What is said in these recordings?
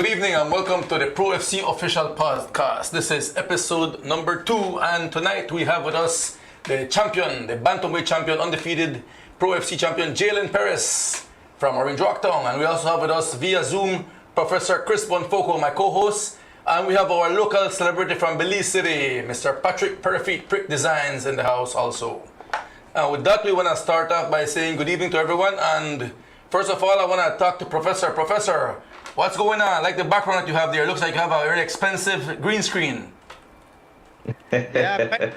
Good evening and welcome to the ProFC official podcast. This is episode number 2, and tonight we have with us the champion, the Bantamweight Champion, undefeated ProFC champion Jalen Perez from Orange Rocktown. And we also have with us via Zoom Professor Chris Bonfoco, my co-host. And we have our local celebrity from Belize City, Mr. Patrick Peyrefitte, Prick Designs, in the house also. With that, we want to start off by saying good evening to everyone. And first of all, I want to talk to Professor. Professor, what's going on? I like the background that you have there. It looks like you have a very expensive green screen. Yeah,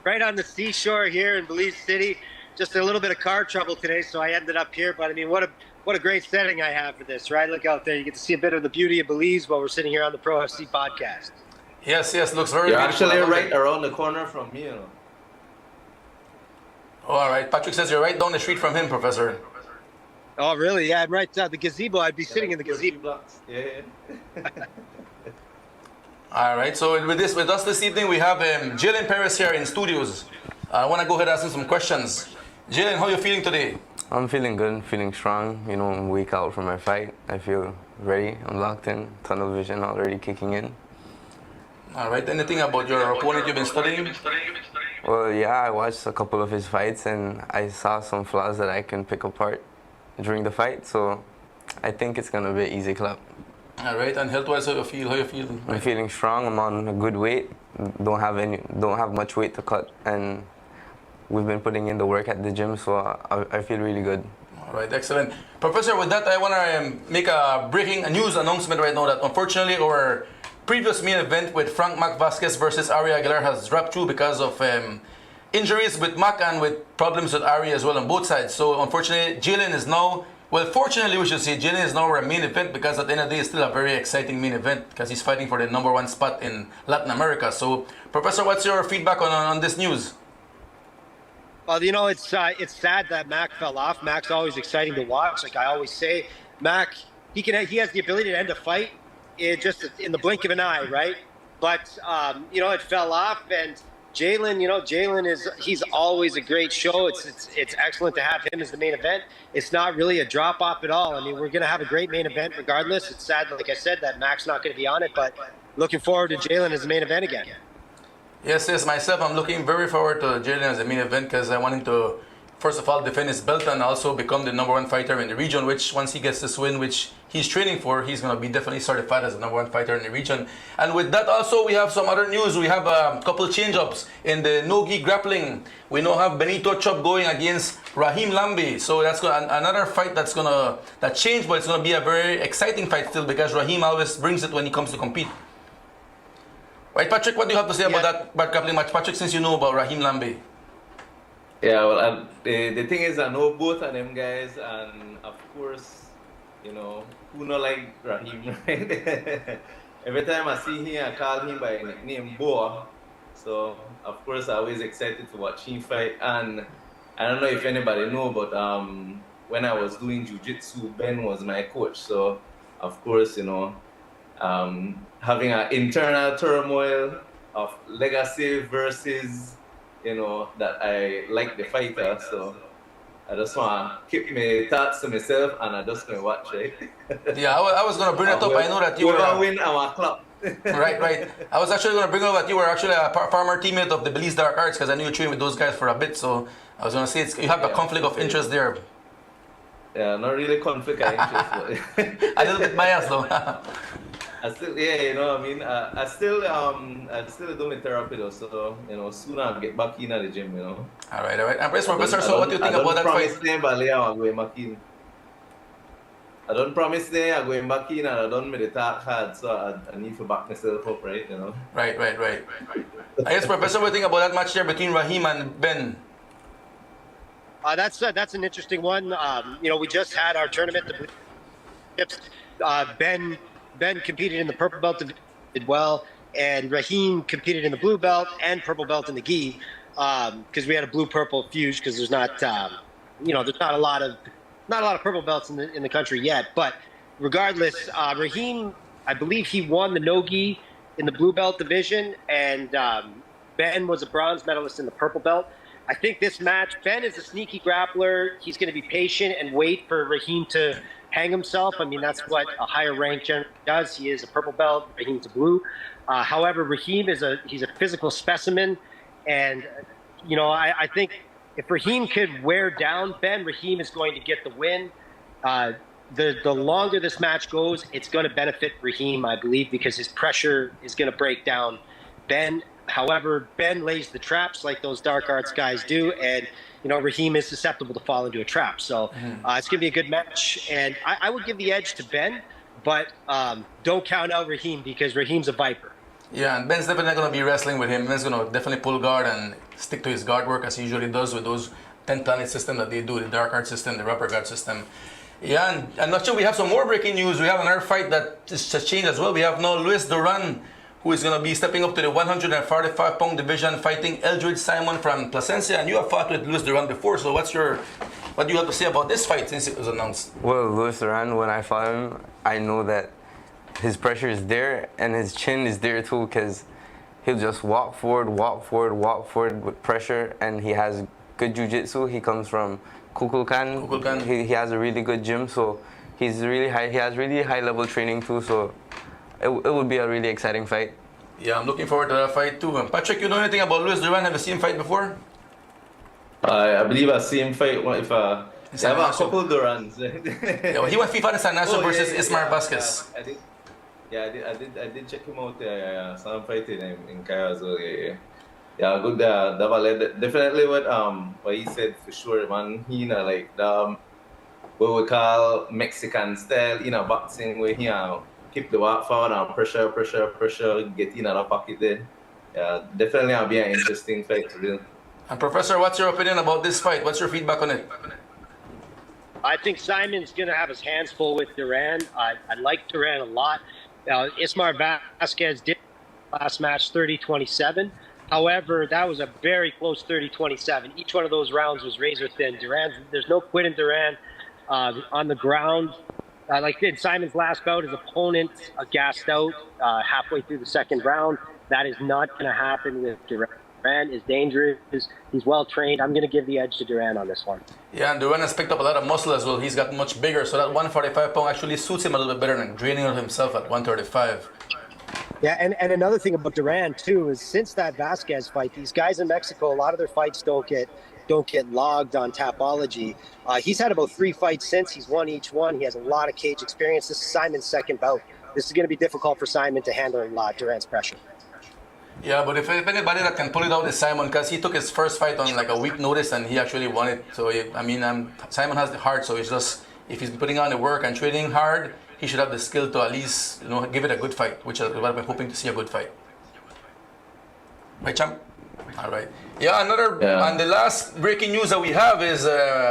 right on the seashore here in Belize City. Just a little bit of car trouble today, so I ended up here. But I mean, what a great setting I have for this, right? Look out there. You get to see a bit of the beauty of Belize while we're sitting here on the ProFC podcast. Yes, looks very You're beautiful. actually right around the corner from me, you know. Oh, all right. Patrick says you're right down the street from him, Professor. Oh, really? Yeah, I'm right. The gazebo. I'd be sitting in the gazebo. Yeah. All right. So with us this evening, we have Jalen Perez here in studios. I want to go ahead and ask him some questions. Jalen, how are you feeling today? I'm feeling good, feeling strong. You know, I'm a week out from my fight. I feel ready. I'm locked in. Tunnel vision already kicking in. All right. Anything about your opponent you've been studying? Well, yeah, I watched a couple of his fights and I saw some flaws that I can pick apart during the fight. So I think it's gonna be an easy clap. All right. And health-wise, how you feel? I'm feeling strong. I'm on a good weight. Don't have much weight to cut, and we've been putting in the work at the gym, so I feel really good. All right, excellent. Professor, with that, I want to make a breaking news announcement right now that unfortunately our previous main event with Frank Mac Vasquez versus Ari Aguilar has dropped through because of injuries with Mac and with problems with Ari as well on both sides. So unfortunately, Jalen is now, well, fortunately we should say, Jalen is now our main event because at the end of the day it's still a very exciting main event because he's fighting for the #1 spot in Latin America. So, Professor, what's your feedback on this news? Well, you know, it's sad that Mac fell off. Mac's always exciting to watch. Like I always say, Mac, he has the ability to end a fight just in the blink of an eye, right? But you know, it fell off, and Jalen he's always a great show. It's excellent to have him as the main event. It's not really a drop off at all. I mean, we're gonna have a great main event regardless. It's sad, like I said, that Mac's not gonna be on it, but looking forward to Jalen as the main event again. Yes, myself, I'm looking very forward to Jalen as the main event because I want him to, first of all, defend his belt and also become the #1 fighter in the region, which once he gets this win, which he's training for, he's going to be definitely certified as the #1 fighter in the region. And with that also, we have some other news. We have a couple change-ups in the no-gi grappling. We now have Benito Chop going against Rahim Lambi. So that's another fight that changed, but it's going to be a very exciting fight still because Rahim always brings it when he comes to compete. Right, Patrick, what do you have to say about that grappling match? Patrick, since you know about Rahim Lambi. Yeah, well, the thing is, I know both of them guys, and of course, you know, who not like Rahim, right? Every time I see him, I call him by nickname Boa. So, of course, I'm always excited to watch him fight. And I don't know if anybody know, but when I was doing jiu-jitsu, Ben was my coach. So, of course, you know, having an internal turmoil of legacy versus, you know, that I like the fighter. So I just want to keep my thoughts to myself and I just want to watch, right? Yeah, I was going to bring it up. I know that you were... win our club. Right. I was actually going to bring up that you were actually a former teammate of the Belize Dark Arts because I knew you trained with those guys for a bit. So I was going to say you have a conflict of interest there. Yeah, not really conflict of interest. But a little bit biased though. I still, yeah, you know what I mean? I still do my therapy though, so, you know, soon I'll get back in at the gym, you know. All right. And Professor, so what do you think about that fight? I don't promise them I'm going back in and I don't make the talk hard, so I need to back myself up, right, you know. Right. I guess, Professor, what do you think about that match there between Rahim and Ben? That's an interesting one. You know, we just had our tournament. Ben competed in the purple belt, did well, and Rahim competed in the blue belt and purple belt in the gi, because we had a blue-purple fuse because there's not, there's not a lot of purple belts in the country yet. But regardless, Rahim, I believe he won the no-gi in the blue belt division, and Ben was a bronze medalist in the purple belt. I think this match, Ben is a sneaky grappler. He's going to be patient and wait for Rahim to hang himself. I mean, that's what a higher rank generally does. He is a purple belt, Raheem's a blue. However, Raheem he's a physical specimen, and I think if Raheem could wear down Ben, Raheem is going to get the win. The longer this match goes, it's going to benefit Raheem, I believe, because his pressure is going to break down Ben. However, Ben lays the traps like those dark arts guys do, and Raheem is susceptible to fall into a trap. So it's going to be a good match, and I would give the edge to Ben, but don't count out Raheem because Raheem's a viper. Yeah, and Ben's definitely going to be wrestling with him. Ben's going to definitely pull guard and stick to his guard work as he usually does with those 10-planet system that they do, the dark art system, the rubber guard system. Yeah, and I'm not sure we have some more breaking news. We have another fight that just changed as well. We have now Luis Duran, who is going to be stepping up to the 145-pound division, fighting Eldridge Simon from Placencia. And you have fought with Luis Duran before, so what do you have to say about this fight since it was announced? Well, Luis Duran, when I fought him, I know that his pressure is there and his chin is there too, because he'll just walk forward with pressure, and he has good jiu-jitsu. He comes from Kukulkan. He has a really good gym, so he's really high. He has really high level training too, so it would be a really exciting fight. Yeah, I'm looking forward to that fight too. Patrick, you know anything about Luis Duran? Have you seen him fight before? I believe I see him fight. If I have a couple Durans. Yeah, well, he went FIFA in San Ignacio versus Ismar Vasquez. I did check him out. Saw him fighting in Cairo as well. Yeah, good. Definitely what he said for sure, man. He like what we call Mexican style, boxing where he keep the walk forward and pressure, get in the pocket there. Yeah, definitely it'll be an interesting fight to real. And Professor, what's your opinion about this fight? What's your feedback on it? I think Simon's going to have his hands full with Duran. I like Duran a lot. Ismar Vasquez did last match 30-27. However, that was a very close 30-27. Each one of those rounds was razor thin. There's no quit in Duran on the ground. Like in Simon's last bout, his opponent gassed out halfway through the second round. That is not going to happen with Duran. Duran is dangerous. He's well trained. I'm going to give the edge to Duran on this one. Yeah, and Duran has picked up a lot of muscle as well. He's got much bigger, so that 145-pound actually suits him a little bit better than draining out himself at 135. Yeah, and another thing about Duran too is since that Vasquez fight, these guys in Mexico, a lot of their fights don't get logged on Tapology. He's had about 3 fights since. He's won each one. He has a lot of cage experience. This is Simon's second bout. This is going to be difficult for Simon to handle Duran's pressure. Yeah, but if anybody that can pull it out is Simon, because he took his first fight on like a week notice and he actually won it. So Simon has the heart. So it's just if he's putting on the work and training hard, he should have the skill to at least give it a good fight, which is what we're hoping to see, a good fight. Right, champ? All right. Yeah, and the last breaking news that we have is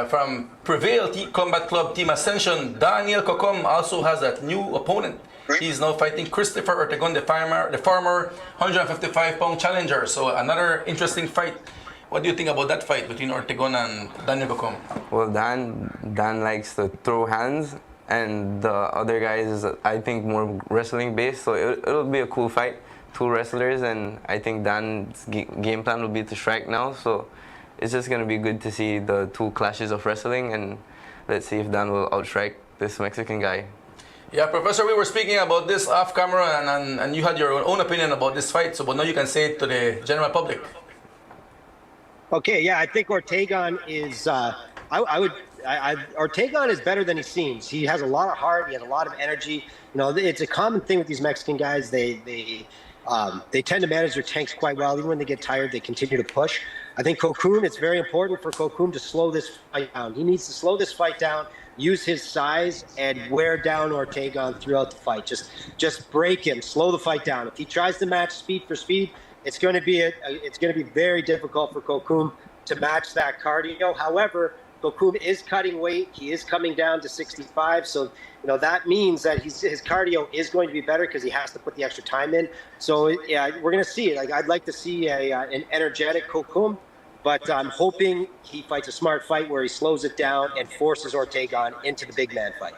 from Prevail Combat Club Team Ascension. Daniel Cocom also has a new opponent. He's now fighting Christopher Ortegon, the former 155-pound challenger. So another interesting fight. What do you think about that fight between Ortegon and Daniel Cocom? Well, Dan likes to throw hands, and the other guy is, I think, more wrestling based. So it'll be a cool fight. 2 wrestlers, and I think Dan's game plan will be to strike now. So it's just going to be good to see the 2 clashes of wrestling, and let's see if Dan will outstrike this Mexican guy. Yeah, Professor, we were speaking about this off camera, and you had your own opinion about this fight. So, but now you can say it to the general public. Okay, yeah, I think Ortegon is. Ortegon is better than he seems. He has a lot of heart. He has a lot of energy. It's a common thing with these Mexican guys. They tend to manage their tanks quite well. Even when they get tired, they continue to push. I think Cocoon, it's very important for Cocoon to slow this fight down. He needs to slow this fight down, use his size, and wear down Ortegon throughout the fight. Just break him, slow the fight down. If he tries to match speed for speed, it's going to be very difficult for Cocoon to match that cardio. However, Cocoon is cutting weight. He is coming down to 65. So, that means that his cardio is going to be better because he has to put the extra time in. So, yeah, we're going to see it. I'd like to see an energetic Cocoon, but I'm hoping he fights a smart fight where he slows it down and forces Ortegon into the big man fight.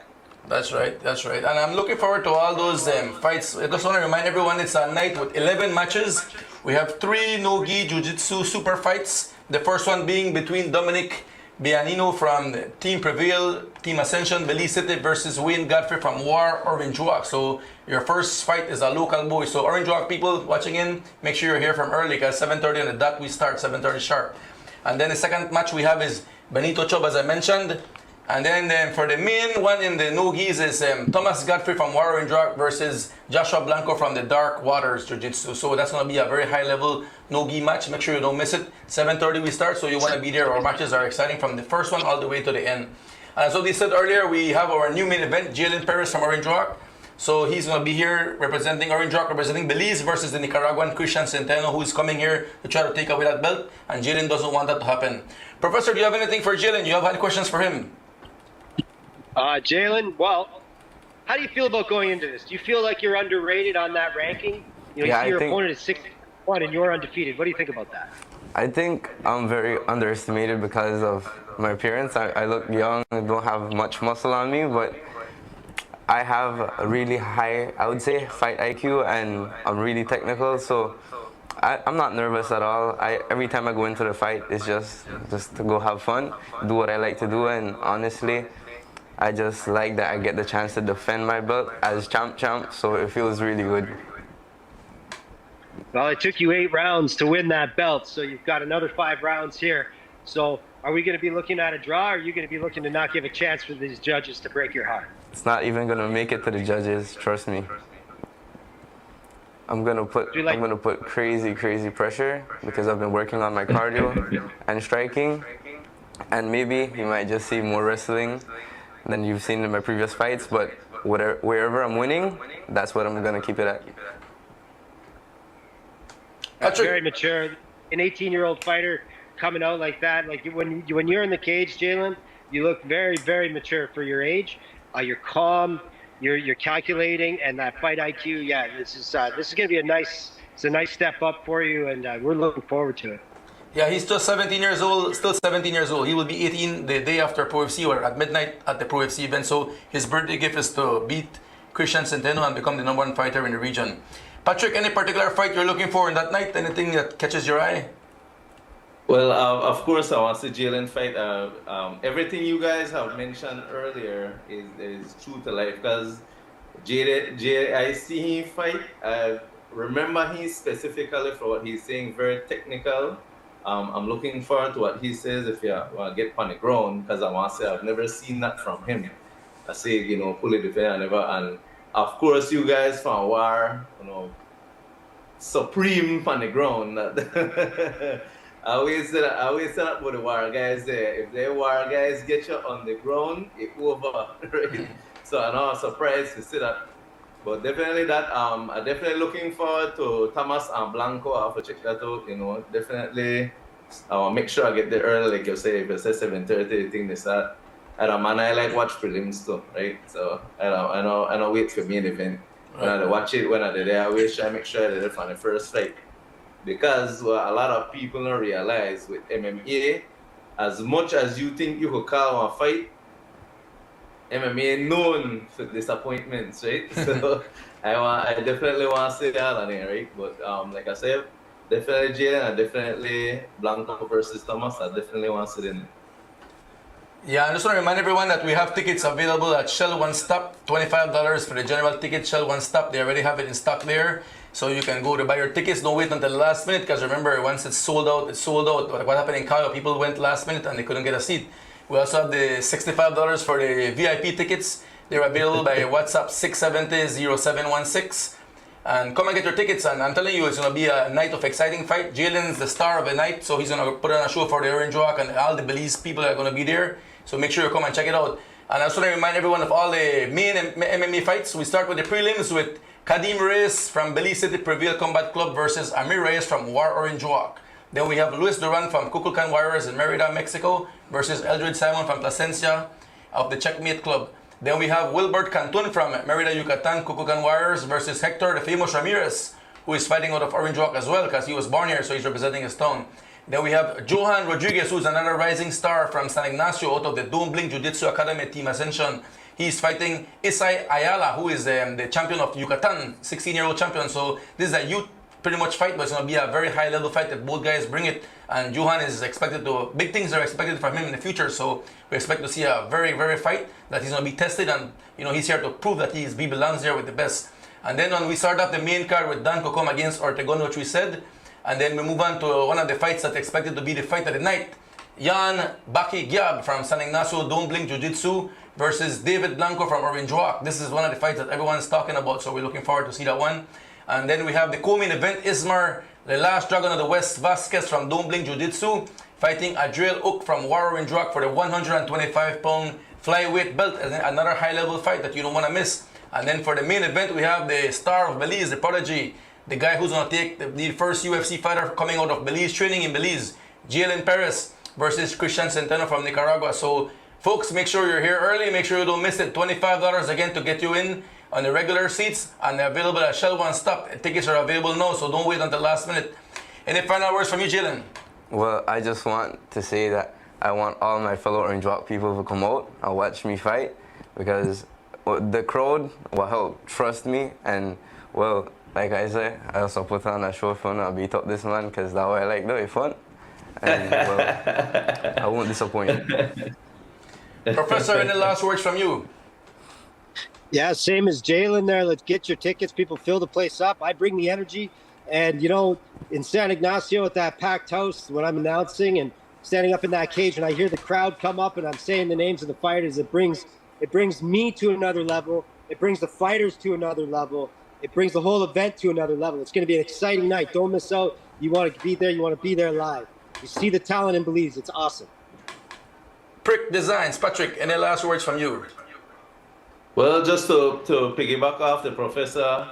That's right. And I'm looking forward to all those fights. I just want to remind everyone it's a night with 11 matches. We have 3 no-gi jiu-jitsu super fights. The first one being between Dominic Bianino from Team Prevail, Team Ascension, Belize City versus Wayne Godfrey from War, Orange Walk. So your first fight is a local boy. So Orange Walk people watching in, make sure you're here from early because 7:30 on the dot we start, 7:30 sharp. And then the second match we have is Benito Chob, as I mentioned. And then for the main one in the no-gis is Thomas Godfrey from War Orange Rock versus Joshua Blanco from the Dark Waters Jiu-Jitsu. So that's going to be a very high-level no-gi match. Make sure you don't miss it. 7:30 we start, so you want to be there. Our matches are exciting from the first one all the way to the end. As we said earlier, we have our new main event, Jalen Perez from Orange Rock. So he's going to be here representing Orange Rock, representing Belize versus the Nicaraguan Christian Centeno, who is coming here to try to take away that belt. And Jalen doesn't want that to happen. Professor, do you have anything for Jalen? Do you have any questions for him? Jalen, well, how do you feel about going into this? Do you feel like you're underrated on that ranking? You know, Yeah, you see your I think- opponent is 6-1 and you're undefeated. What do you think about that? I think I'm very underestimated because of my appearance. I look young, I don't have much muscle on me, but I have a really high, I would say, fight IQ, and I'm really technical, so I'm not nervous at all. Every time I go into the fight, it's just to go have fun, do what I like to do, and honestly, I just like that I get the chance to defend my belt as champ, so it feels really good. Well, it took you 8 rounds to win that belt, so you've got another 5 rounds here. So are we going to be looking at a draw, or are you going to be looking to not give a chance for these judges to break your heart? It's not even gonna make it to the judges, trust me. I'm gonna put crazy pressure because I've been working on my cardio and striking, and maybe you might just see more wrestling than you've seen in my previous fights, but wherever I'm winning, that's what I'm gonna keep it at. That's very mature. An 18-year-old fighter coming out like that, like when you're in the cage, Jalen, you look very mature for your age. You're calm, you're calculating, and that fight IQ. Yeah, this is going to be a nice step up for you, and we're looking forward to it. Yeah, he's just 17 years old, still 17 years old. He will be 18 the day after ProFC or at midnight at the ProFC event. So his birthday gift is to beat Christian Centeno and become the #1 fighter in the region. Patrick, any particular fight you're looking for in that night? Anything that catches your eye? Well, of course, I want to see Jalen fight. Everything you guys have mentioned earlier is true to life because I see him fight. I remember him specifically for what he's saying, very technical. I'm looking forward to what he says if you want to get on the ground because I want to say I've never seen that from him. I say, pull it defend and never. And of course, you guys from War, supreme on the ground. I always say that with the War guys there. If the War guys get you on the ground, it's over. Right? So I know I'm surprised to see that. But definitely that I'm definitely looking forward to Thomas and Blanco. I have to check that out, definitely I'll make sure I get there early, like you say, if you say 7:30, I think they start. And I like watch prelims too, right? So I don't wait for main event. When I watch it, when I'm there, I wish I make sure I'm there for the first fight. Because what a lot of people don't realize with MMA, as much as you think you could call one fight, MMA known for disappointments, right? So I definitely want to say that on it, right? But like I said, definitely Jalen and definitely Blanco versus Thomas, I definitely want to see them. Yeah, I just want to remind everyone that we have tickets available at Shell One Stop, $25 for the general ticket. Shell One Stop, they already have it in stock there. So you can go to buy your tickets. Don't wait until the last minute because remember, once it's sold out, it's sold out. But what happened in Cairo, people went last minute and they couldn't get a seat. We also have the $65 for the VIP tickets. They're available by WhatsApp 670-0716. And come and get your tickets. And I'm telling you, it's going to be a night of exciting fight. Jalen's the star of the night, so he's going to put on a show for the Orange Walk, and all the Belize people are going to be there. So make sure you come and check it out. And I also want to remind everyone of all the main MMA fights. We start with the prelims with Kadim Reyes from Belize City Prevail Combat Club versus Amir Reyes from War Orange Walk. Then we have Luis Duran from Kukulkan Warriors in Merida, Mexico versus Eldred Simon from Plasencia of the Checkmate Club. Then we have Wilbert Cantun from Merida, Yucatan, Kukulkan Warriors versus Hector the Famous Ramirez, who is fighting out of Orange Walk as well because he was born here, so he's representing his town. Then we have Johan Rodriguez, who's another rising star from San Ignacio out of the Dumbling Jiu-Jitsu Academy Team Ascension. He's fighting Isai Ayala, who is the champion of Yucatan, 16-year-old champion. So this is a youth pretty much fight, but it's going to be a very high level fight that both guys bring it. And Johan is expected to, big things are expected from him in the future. So we expect to see a very, very fight that he's going to be tested. And, you know, he's here to prove that he belongs there with the best. And then when we start off the main card with Dan Cocom against Ortegon, which we said. And then we move on to one of the fights that's expected to be the fight of the night. Jan Baki Gyab from San Ignacio Dumbling Jiu-Jitsu versus David Blanco from Orange Rock. This is one of the fights that everyone's talking about, so we're looking forward to see that one. And then we have the co-main event, Ismar, the last dragon of the West, Vasquez from Dumbling Jiu-Jitsu, fighting Adriel Ook from Orange Rock for the 125-pound flyweight belt. Another high-level fight that you don't want to miss. And then for the main event, we have the star of Belize, the prodigy, the guy who's going to take the first UFC fighter coming out of Belize, training in Belize, Jalen Perez versus Christian Centeno from Nicaragua. So, folks, make sure you're here early. Make sure you don't miss it. $25 again to get you in on the regular seats, and they're available at Shell One Stop. Tickets are available now, so don't wait until last minute. Any final words from you, Jalen? Well, I just want to say that I want all my fellow Orange Rock people to come out and watch me fight, because the crowd will help trust me. And, well, like I say, I also put on a show for to beat up this man, because that's what I like, though. It's fun. And, well, I won't disappoint. Professor, any last words from you? Yeah, same as Jalen there. Let's get your tickets. People fill the place up. I bring the energy. And, you know, in San Ignacio at that packed house, when I'm announcing and standing up in that cage and I hear the crowd come up and I'm saying the names of the fighters, it brings me to another level. It brings the fighters to another level. It brings the whole event to another level. It's going to be an exciting night. Don't miss out. You want to be there. You want to be there live. You see the talent in Belize. It's awesome. Prick Designs, Patrick, any last words from you? Well, just to piggyback off the professor,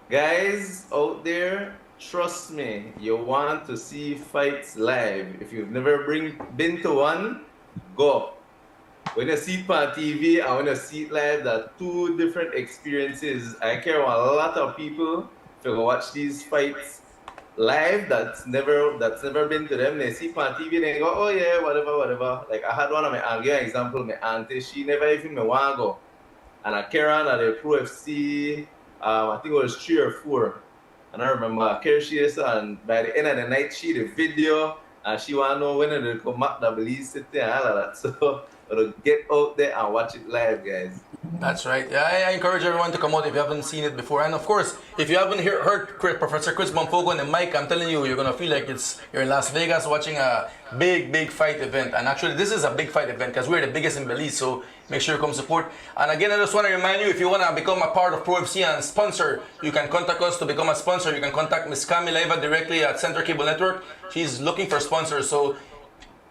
guys out there, trust me, you want to see fights live. If you've never been to one, go. When you see it on TV and when you see it live, there are two different experiences. I care about a lot of people to watch these fights live that's never been to them. They see it on TV and they go, oh yeah, whatever. Like I had one of I'll give you an example, my auntie, she never even want to go. And I carry on at the ProFC, I think it was 3 or 4. And I remember I carry she this, and by the end of the night, she the video, and she want to know when they come back to Belize City and all of that. So, get out there and watch it live, guys. That's right. Yeah, I encourage everyone to come out if you haven't seen it before. And of course, if you haven't heard Professor Chris Bonfoco on the mic, I'm telling you, you're going to feel like you're in Las Vegas watching a big fight event. And actually, this is a big fight event because we're the biggest in Belize. So make sure you come support. And again, I just want to remind you, if you want to become a part of ProFC and sponsor, you can contact us to become a sponsor. You can contact Ms. Cami Leiva directly at Center Cable Network. She's looking for sponsors. So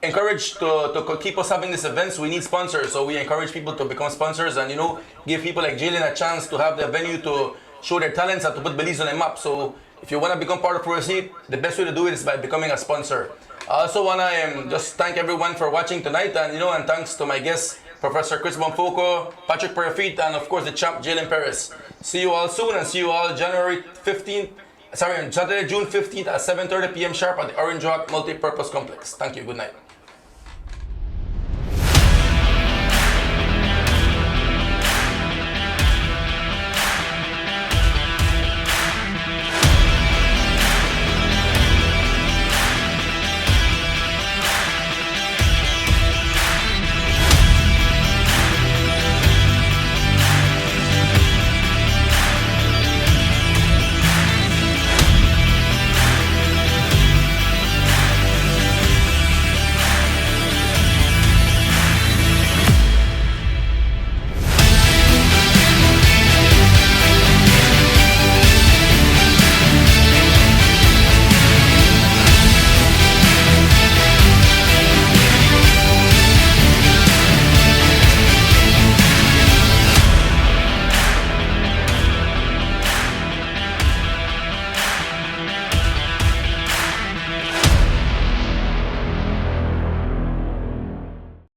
encourage to keep us having these events. We need sponsors, so we encourage people to become sponsors and, you know, give people like Jalen a chance to have the venue to show their talents and to put Belize on a map. So if you want to become part of ProFC, the best way to do it is by becoming a sponsor. I also want to just thank everyone for watching tonight, and, you know, and thanks to my guests, Professor Chris Bonfoco, Patrick Peyrefitte, and of course the champ Jalen Perez. See you all soon, and see you all Saturday, June 15th at 7:30 p.m. sharp at the Orange Rock Multi-Purpose Complex. Thank you. Good night.